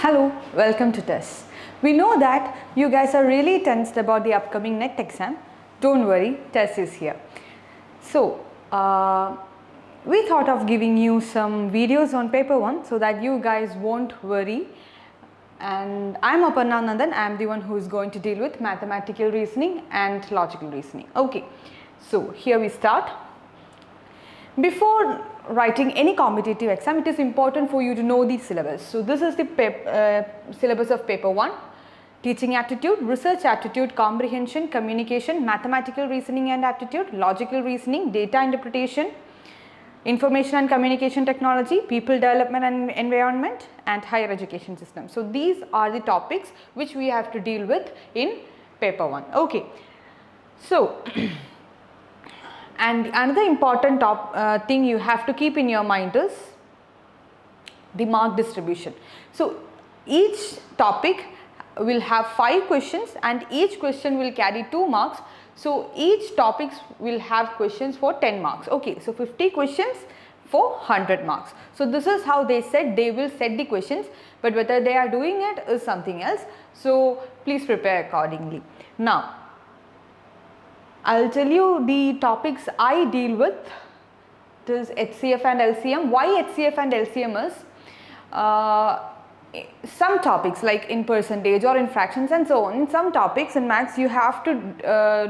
Hello, welcome to TES. We know that you guys are really tensed about the upcoming NET exam. Don't worry, TES is here. So, we thought of giving you some videos on paper 1 so that you guys won't worry. And I'm Aparna Nandan, I'm the one who is going to deal with mathematical reasoning and logical reasoning. Okay, so here we start. Before writing any competitive exam, it is important for you to know the syllabus. So this is the syllabus of paper 1, teaching aptitude, research aptitude, comprehension, communication, mathematical reasoning and aptitude, logical reasoning, data interpretation, information and communication technology, people development and environment, and higher education system. So these are the topics which we have to deal with in paper 1. Okay, so and another important thing you have to keep in your mind is the mark distribution. So each topic will have 5 questions and each question will carry 2 marks. So each topic will have questions for 10 marks. Okay, so 50 questions for 100 marks. So this is how they said they will set the questions, but whether they are doing it is something else. So please prepare accordingly. Now, I'll tell you the topics I deal with. This HCF and LCM. Why HCF and LCM is some topics like in percentage or in fractions and so on. In some topics in maths you have to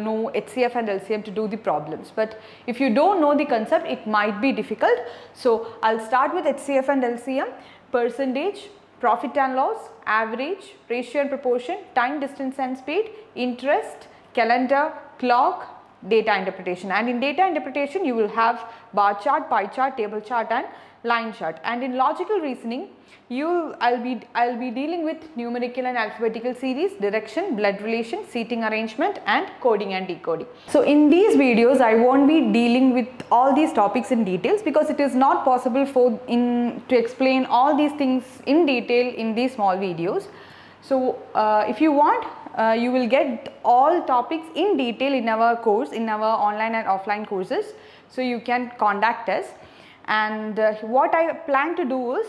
know HCF and LCM to do the problems, but if you don't know the concept it might be difficult. So I'll start with HCF and LCM, percentage, profit and loss, average, ratio and proportion, time, distance and speed, interest, calendar, clock, data interpretation. And in data interpretation you will have bar chart, pie chart, table chart and line chart. And in logical reasoning I'll be dealing with numerical and alphabetical series, direction, blood relation, seating arrangement and coding and decoding. So in these videos I won't be dealing with all these topics in details because it is not possible to explain all these things in detail in these small videos. So if you want, you will get all topics in detail in our course, in our online and offline courses. So you can contact us, and what I plan to do is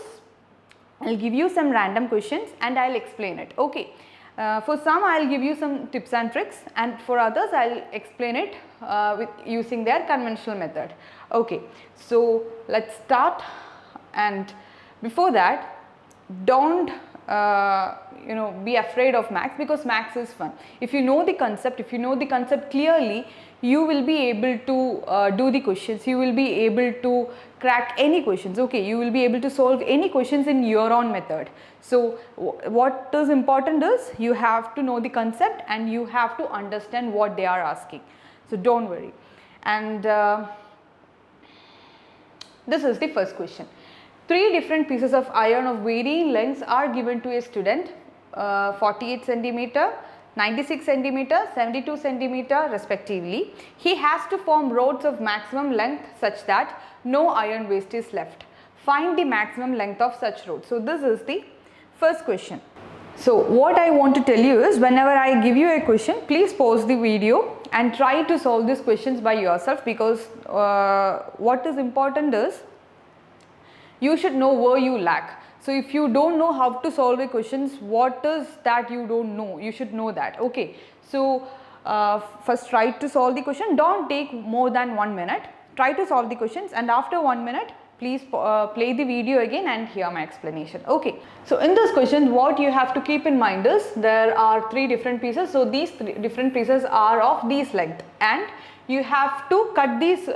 I'll give you some random questions and I'll explain it. Okay, for some I'll give you some tips and tricks, and for others I'll explain it with using their conventional method. Okay, so let's start. And before that, don't be afraid of maths, because maths is fun. If you know the concept, clearly, you will be able to do the questions. You will be able to crack any questions. Okay, you will be able to solve any questions in your own method. So what is important is you have to know the concept and you have to understand what they are asking. So don't worry. And this is the first question. 3 different pieces of iron of varying lengths are given to a student, 48 cm, 96 cm, 72 cm respectively. He has to form rods of maximum length such that no iron waste is left. Find the maximum length of such rods. So this is the first question. So what I want to tell you is, whenever I give you a question, please pause the video and try to solve these questions by yourself, because what is important is you should know where you lack. So if you don't know how to solve the questions, what is that you don't know? You should know that. Okay, so first try to solve the question. Don't take more than 1 minute. Try to solve the questions, and after 1 minute please play the video again and hear my explanation. Okay, so in this question what you have to keep in mind is there are 3 different pieces. So these 3 different pieces are of this length, and you have to cut these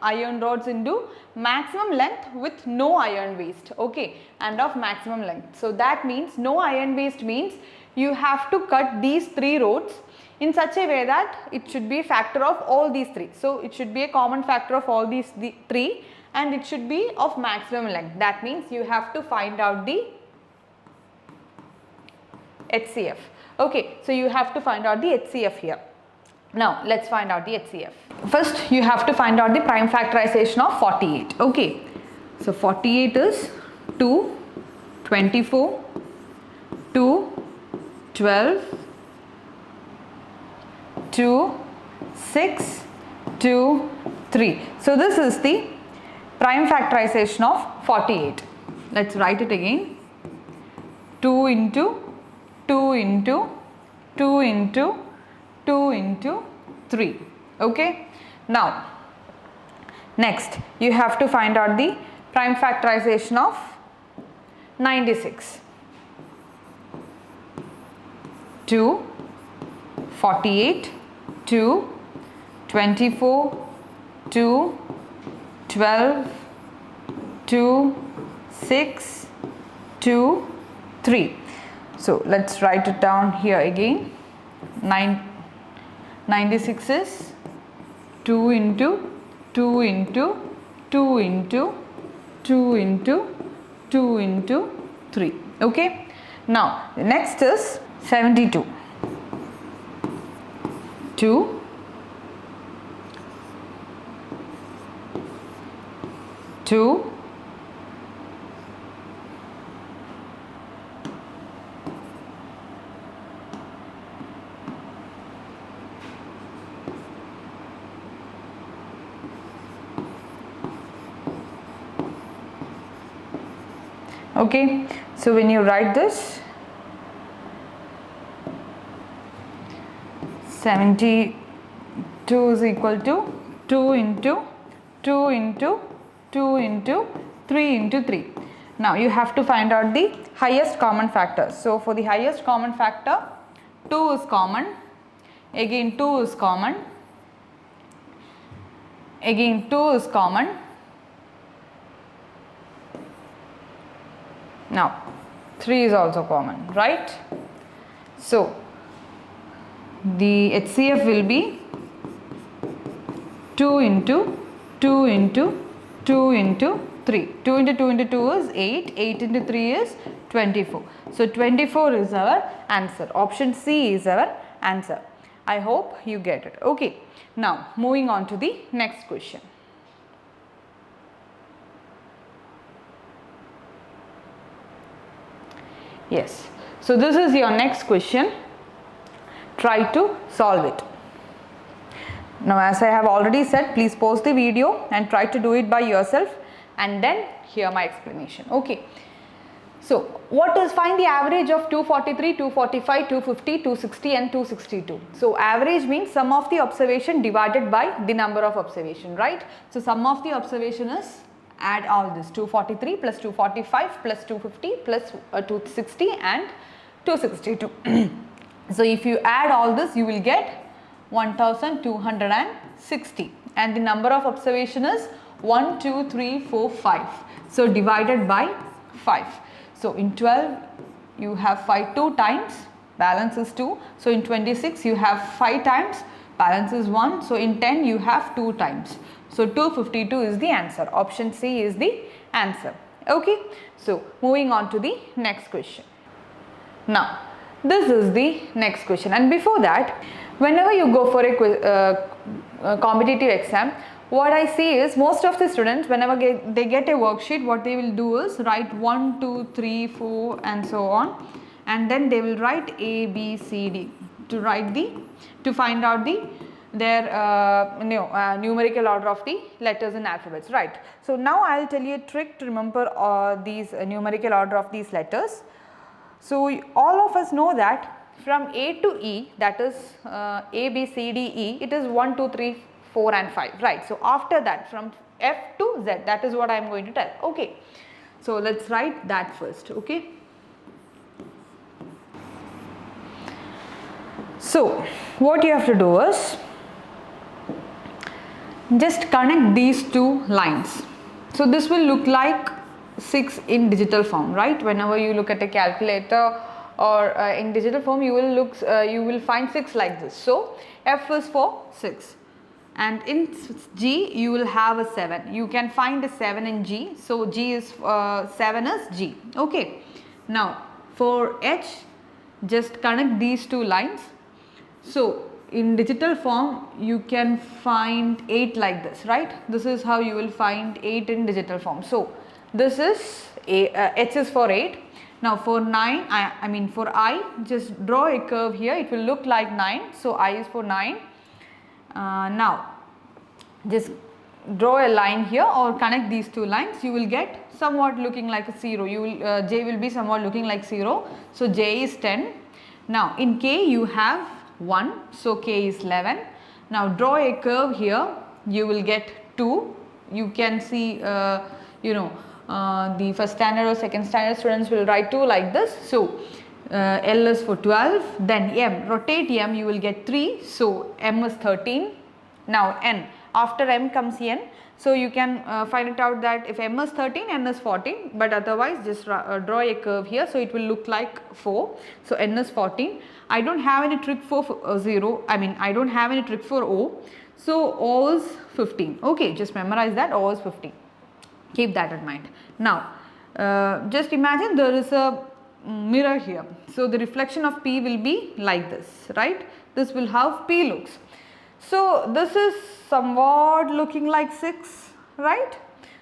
iron rods into maximum length with no iron waste. Okay, and of maximum length. So that means no iron waste means you have to cut these 3 rods in such a way that it should be a factor of all these 3. So it should be a common factor of all these 3, and it should be of maximum length. That means you have to find out the HCF. Okay, so you have to find out the HCF here. Now let's find out the HCF. First you have to find out the prime factorization of 48. Okay, so 48 is 2, 24, 2, 12, 2, 6, 2, 3. So this is the prime factorization of 48. Let's write it again. 2 into 2 into 2 into 2 into 3. Okay. Now next you have to find out the prime factorization of 96. 2, 48, 2, 24, 2, 12, 2, 6, 2, 3. So let's write it down here again. 96 is 2 into 2 into 2 into 2 into 2 into 3. Okay. Now the next is 72. 2, 2, 'Okay, so when you write this 72 is equal to 2 into 2 into 2 into 3 into 3. Now you have to find out the highest common factor. So for the highest common factor, 2 is common, again 2 is common, again 2 is common. Now 3 is also common, right? So the HCF will be 2 into 2 into 2 into 3. 2 into 2 into 2 is 8. 8 into 3 is 24. So 24 is our answer. Option C is our answer. I hope you get it. Okay. Now moving on to the next question. Yes. So this is your next question. Try to solve it. Now as I have already said, please pause the video and try to do it by yourself and then hear my explanation. Okay. So what is, find the average of 243, 245, 250, 260 and 262. So average means sum of the observation divided by the number of observation, right? So sum of the observation is, add all this, 243 plus 245 plus 250 plus 260 and 262. So if you add all this, you will get 1260 and the number of observation is 1, 2, 3, 4, 5. So divided by 5. So in 12 you have 5 2 times, balance is 2. So in 26 you have 5 times, balance is 1. So in 10 you have 2 times. So 252 is the answer. Option C is the answer. Okay. So moving on to the next question. Now this is the next question, and before that, whenever you go for a competitive exam, what I see is most of the students, whenever they get a worksheet, what they will do is write 1, 2, 3, 4 and so on, and then they will write A, B, C, D to find out their numerical order of the letters in alphabets, right? So now I will tell you a trick to remember these numerical order of these letters. So all of us know that from A to E, that is A, B, C, D, E, it is 1, 2, 3, 4 and 5, right? So after that, from F to Z, that is what I am going to tell. Okay. So let's write that first. Okay. So what you have to do is just connect these two lines. So this will look like 6 in digital form, right? Whenever you look at a calculator or in digital form, you will find 6 like this. So F is for 6, and in G you will have a 7. You can find a 7 in G. So G is 7 is G. Okay. Now for H, just connect these two lines. So in digital form you can find 8 like this, right? This is how you will find 8 in digital form. So this is H is for 8. Now for 9, for I, just draw a curve here. It will look like 9. So I is for 9. Now just draw a line here or connect these two lines, you will get somewhat looking like a 0. You will j will be somewhat looking like 0. So j is 10. Now in k you have 1, so k is 11. Now draw a curve here, you will get 2. You can see the first standard or second standard students will write 2 like this. So L is for 12, then M, rotate M, you will get 3, so M is 13. Now N, after M comes N, so you can find it out that if M is 13, N is 14, but otherwise just draw a curve here, so it will look like 4, so N is 14. I don't have any trick for I don't have any trick for O, so O is 15. Okay, just memorize that, O is 15. Keep that in mind. Now, just imagine there is a mirror here. So, the reflection of P will be like this, right? This will how P looks. So, this is somewhat looking like 6, right?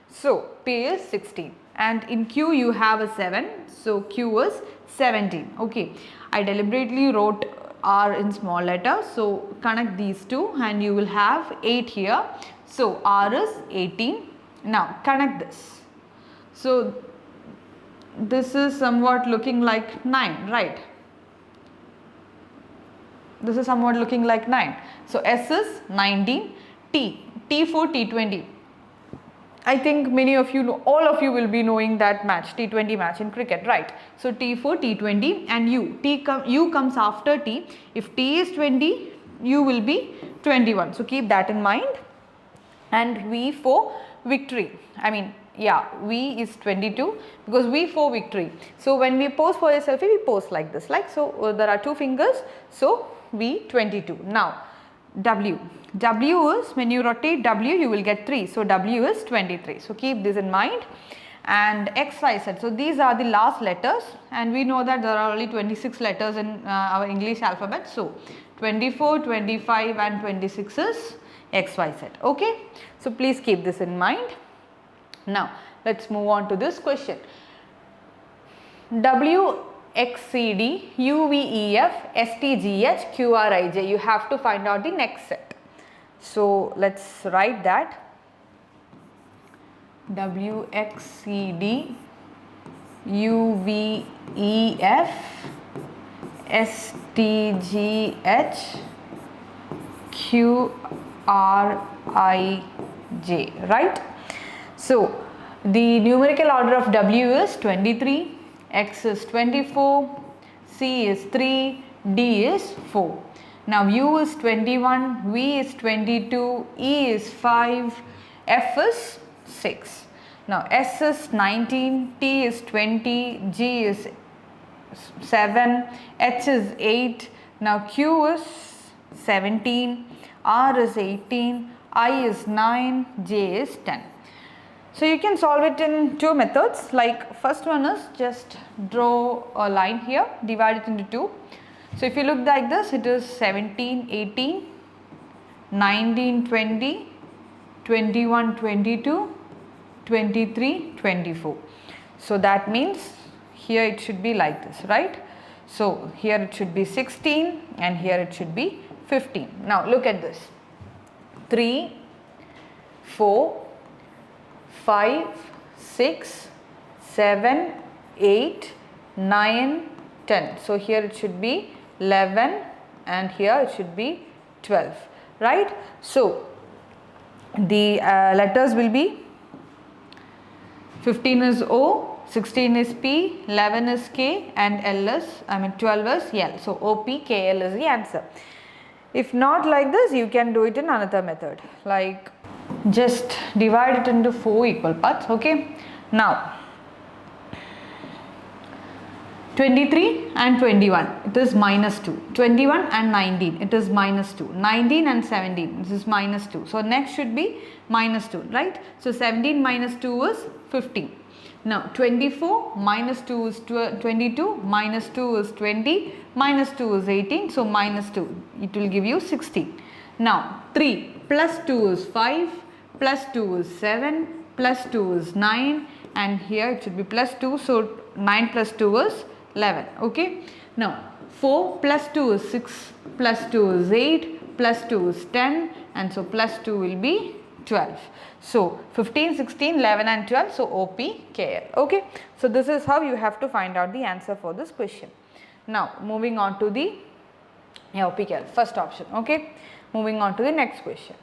So, P is 16 and in Q you have a 7. So, Q is 17. Okay, I deliberately wrote R in small letter. So, connect these two and you will have 8 here. So, R is 18. Now, connect this. So, this is somewhat looking like 9, right? This is somewhat looking like 9. So, S is 19, T for T20. I think many of you know, all of you will be knowing that match, T20 match in cricket, right? So, T for T20 and U comes after T. If T is 20, U will be 21. So, keep that in mind. And V for victory. V is 22 because V for victory. So, when we pose for a selfie, we pose like this, like so. There are 2 fingers. So, V 22. Now, W is when you rotate W, you will get 3. So, W is 23. So, keep this in mind. And X, Y, Z. So, these are the last letters and we know that there are only 26 letters in our English alphabet. So, 24, 25 and 26 is X, Y, Z. Okay. So, please keep this in mind. Now, let us move on to this question. W, X, C, D, U, V, E, F, S, T, G, H, Q, R, I, J. You have to find out the next set. So, let us write that. W, X, C, D, U, V, E, F, S, T, G, H, Q, R, I, J, right? So, the numerical order of W is 23, X is 24, C is 3, D is 4. Now, U is 21, V is 22, E is 5, F is 6. Now, S is 19, T is 20, G is 7, H is 8. Now, Q is 17, R is 18, I is 9, J is 10. So, you can solve it in 2 methods. Like first one is just draw a line here, divide it into 2. So, if you look like this, it is 17, 18, 19, 20, 21, 22, 23, 24. So, that means here it should be like this, right? So, here it should be 16 and here it should be 15. Now, look at this. 3, 4, 5, 6, 7, 8, 9, 10. So, here it should be 11 and here it should be 12, right? So, the letters will be 15 is O, 16 is P, 11 is K and 12 is L. So, OPKL is the answer. If not like this, you can do it in another method, like just divide it into 4 equal parts. Okay. Now, 23 and 21, it is minus 2. 21 and 19, it is minus 2. 19 and 17, this is minus 2. So, next should be minus 2, right? So, 17 minus 2 is 15. Now, 24 minus 2 is 22, minus 2 is 20, minus 2 is 18. So, minus 2, it will give you 16. Now, 3 plus 2 is 5, plus 2 is 7, plus 2 is 9 and here it should be plus 2. So, 9 plus 2 is 11. Okay. Now, 4 plus 2 is 6, plus 2 is 8, plus 2 is 10 and so plus 2 will be 12. So 15, 16, 11 and 12. So OPKL. Okay. So this is how you have to find out the answer for this question. Now moving on to the OPKL, first option. Okay. Moving on to the next question.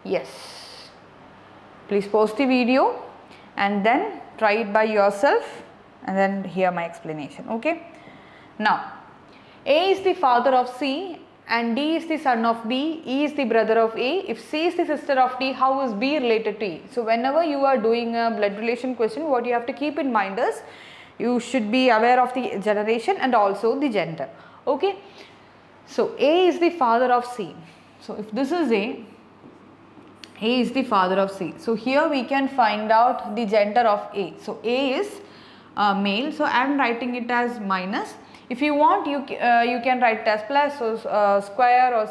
Yes. Please pause the video and then try it by yourself and then hear my explanation. Okay. Now A is the father of C and D is the son of B, E is the brother of A. If C is the sister of D, how is B related to E? So whenever you are doing a blood relation question, what you have to keep in mind is you should be aware of the generation and also the gender. Okay. So A is the father of C. So if this is A is the father of C. So here we can find out the gender of A. So A is male. So I am writing it as minus. If you want, you can write it as plus or square or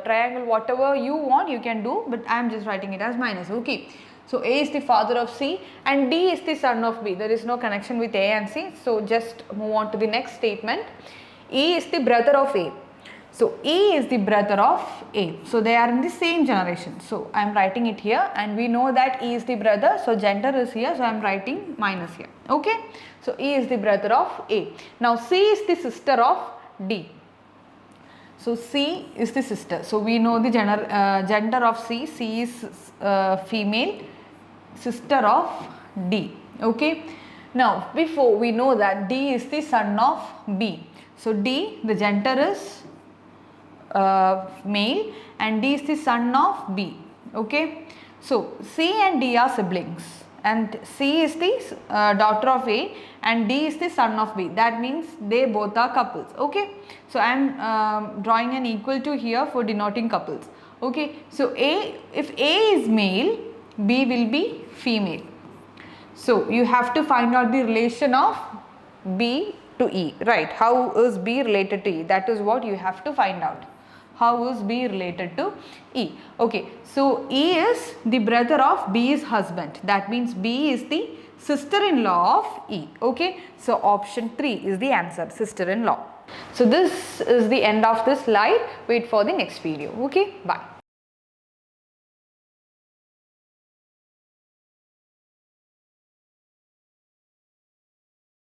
triangle, whatever you want you can do, but I am just writing it as minus. Okay. So A is the father of C and D is the son of B. There is no connection with A and C. So just move on to the next statement. E is the brother of A. So E is the brother of A. So they are in the same generation. So I am writing it here and we know that E is the brother. So gender is here. So I am writing minus here. Okay. So E is the brother of A. Now C is the sister of D. So C is the sister. So we know the gender of C. C is female, sister of D. Okay. Now before we know that D is the son of B. So D, the gender is male and D is the son of B. Okay. So C and D are siblings and C is the daughter of A and D is the son of B. That means they both are couples. Okay. So I am drawing an equal to here for denoting couples. Okay. So if A is male, B will be female. So you have to find out the relation of B to E, right? How is B related to E? That is what you have to find out. How is B related to E? Okay, so E is the brother of B's husband. That means B is the sister-in-law of E. Okay, so option 3 is the answer, sister-in-law. So this is the end of this slide. Wait for the next video. Okay, bye.